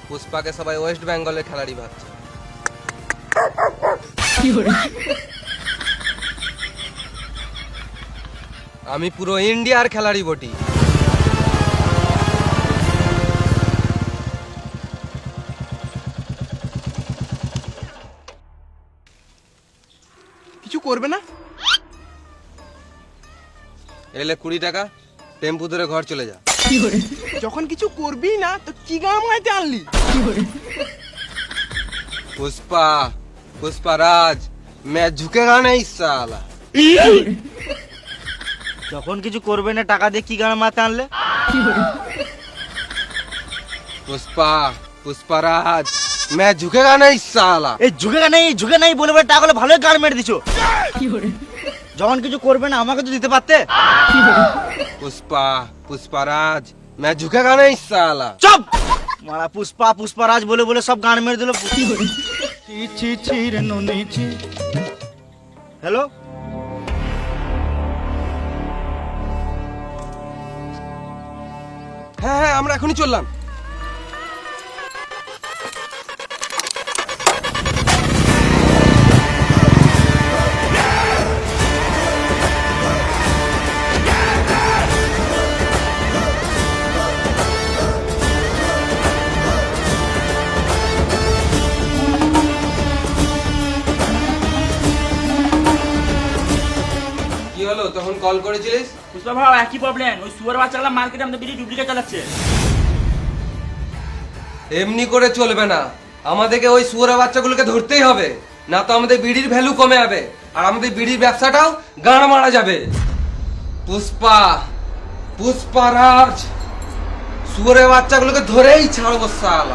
পুষ্পাকে সবাই ওয়েস্ট বেঙ্গলের খেলাড়ি ভাবছে। আমি পুরো ইন্ডিয়ার খেলাড়ি বটি। কিছু করবে না? এলে 20 টাকা, টেম্পু ধরে ঘর চলে যা। যখন কিছু করবি না তো কি গান মাইতে আনলি? पुष्पा पुष्पाराज मैं झुकेगा नहीं साला। যখন কিছু করবে না টাকা দিয়ে কি গান মাথা আনলে? पुष्पा पुष्पाराज मैं झुकेगा नहीं साला। এই ঝুঁকে নেই বলে বলে টাকাগুলো ভালোই গান মেরে দিছো। যখন কিছু করবে না আমাকে তো দিতে পারতে। पुष्पा पुष्पाराज मैं झुकेगा नहीं साला। চুপ! মারা পুষ্পারাজ বলে বলে সব গান মেরে দিল। হ্যালো, হ্যাঁ হ্যাঁ আমরা এখনই চললাম। কি হলো, তখন কল করেছিলিস? পুষ্পা ভাও একই প্রবলেম, ওই সুয়ার বাচ্চাগুলো মার্কেটে আমাদের বিড়ি ডুপ্লিকেট চালাচ্ছে। এমনি করে চলবে না, আমাদেরকে ওই শুয়োরা বাচ্চাগুলোকে ধরতেই হবে, না তো আমাদের বিড়ির ভ্যালু কমে যাবে আর আমাদের বিড়ির ব্যবসাটাও গান মারা যাবে। পুষ্পা পুষ্পারাজ শুয়োরের বাচ্চাগুলোকে ধরেই ছাড়বো সালা।